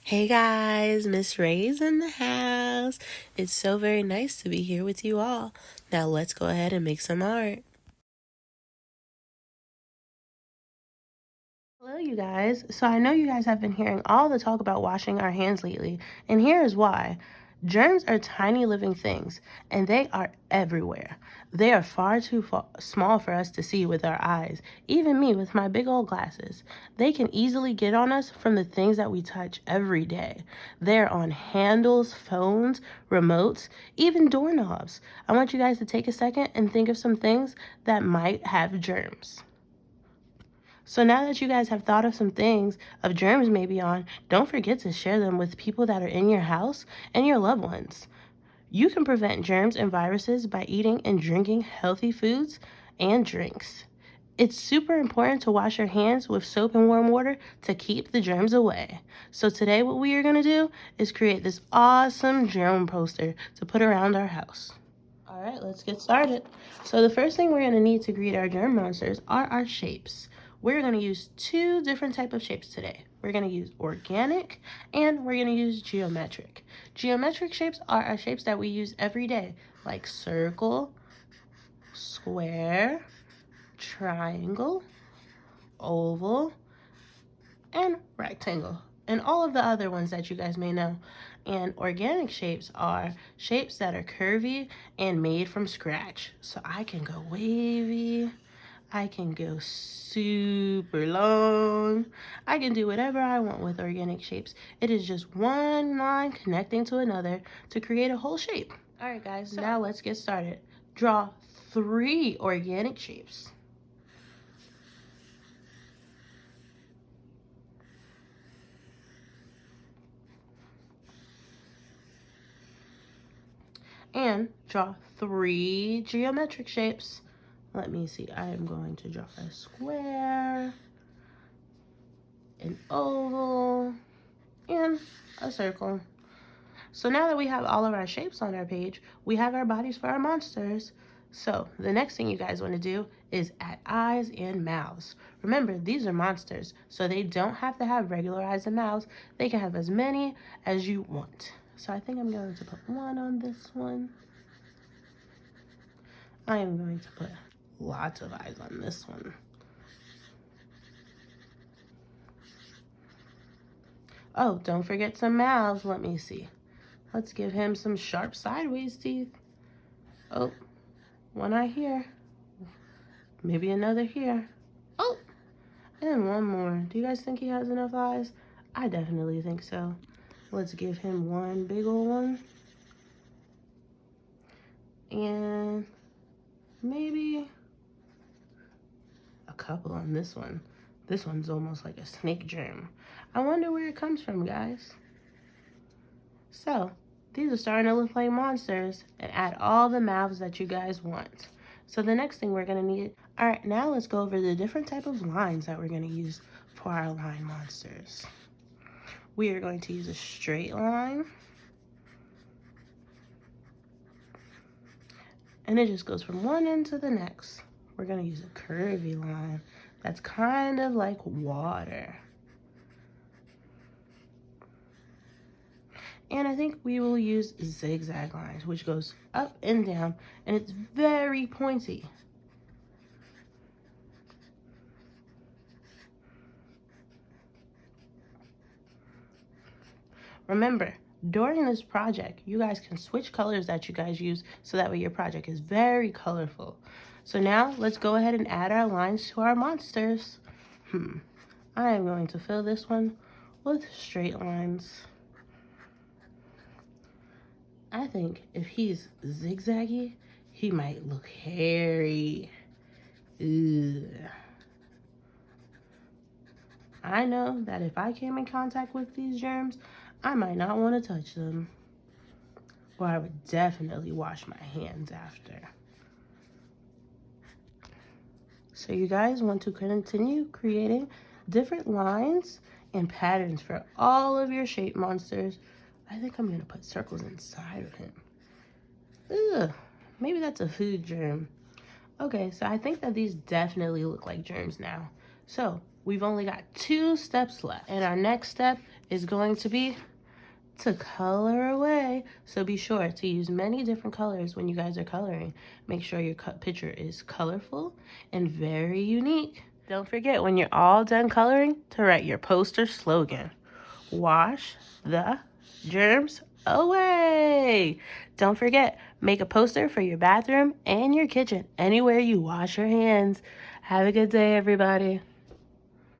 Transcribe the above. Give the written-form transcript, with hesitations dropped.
Hey guys, Miss Ray's in the house. It's so very nice to be here with you all. Now let's go ahead and make some art. Hello, you guys. So I know you guys have been hearing all the talk about washing our hands lately, and here is why. Germs are tiny living things, and they are everywhere. They are far too small for us to see with our eyes, even me with my big old glasses. They can easily get on us from the things that we touch every day. They're on handles, phones, remotes, even doorknobs. I want you guys to take a second and think of some things that might have germs. So now that you guys have thought of some things of germs maybe on, don't forget to share them with people that are in your house and your loved ones. You can prevent germs and viruses by eating and drinking healthy foods and drinks. It's super important to wash your hands with soap and warm water to keep the germs away. So today what we are going to do is create this awesome germ poster to put around our house. All right, let's get started. So the first thing we're going to need to create our germ monsters are our shapes. We're going to use two different types of shapes today. We're going to use organic and we're going to use geometric. Geometric shapes are our shapes that we use every day, like circle, square, triangle, oval, and rectangle, and all of the other ones that you guys may know. And organic shapes are shapes that are curvy and made from scratch. So I can go wavy, I can go super long, I can do whatever I want with organic shapes. It is just one line connecting to another to create a whole shape. All right, guys, so now let's get started. Draw 3 organic shapes. And draw 3 geometric shapes. Let me see, I am going to draw a square, an oval, and a circle. So now that we have all of our shapes on our page, we have our bodies for our monsters. So the next thing you guys want to do is add eyes and mouths. Remember, these are monsters, so they don't have to have regular eyes and mouths. They can have as many as you want. So I think I'm going to put 1 on this one. I am going to put lots of eyes on this one. Oh, don't forget some mouths. Let me see. Let's give him some sharp sideways teeth. Oh, one eye here. Maybe another here. Oh, and one more. Do you guys think he has enough eyes? I definitely think so. Let's give him one big old one. And maybe a couple on this one. This one's almost like a snake germ. I wonder where it comes from, guys. So, these are starting to look like monsters, and add all the mouths that you guys want. So the next thing we're gonna need, all right, now let's go over the different type of lines that we're gonna use for our line monsters. We are going to use a straight line, and it just goes from one end to the next. We're gonna use a curvy line that's kind of like water. And I think we will use zigzag lines, which goes up and down, and it's very pointy. Remember, during this project, you guys can switch colors that you guys use so that way your project is very colorful. So now let's go ahead and add our lines to our monsters. I am going to fill this one with straight lines. I think if he's zigzaggy, he might look hairy. Ugh. I know that if I came in contact with these germs, I might not want to touch them. Or I would definitely wash my hands after. So you guys want to continue creating different lines and patterns for all of your shape monsters. I think I'm gonna put circles inside of him. Ugh, maybe that's a food germ. Okay, so I think that these definitely look like germs now. So we've only got 2 steps left. And our next step is going to be to color away. So be sure to use many different colors when you guys are coloring. Make sure your picture is colorful and very unique. Don't forget, when you're all done coloring, to write your poster slogan: wash the germs away. Don't forget, make a poster for your bathroom and your kitchen, anywhere you wash your hands. Have a good day, everybody.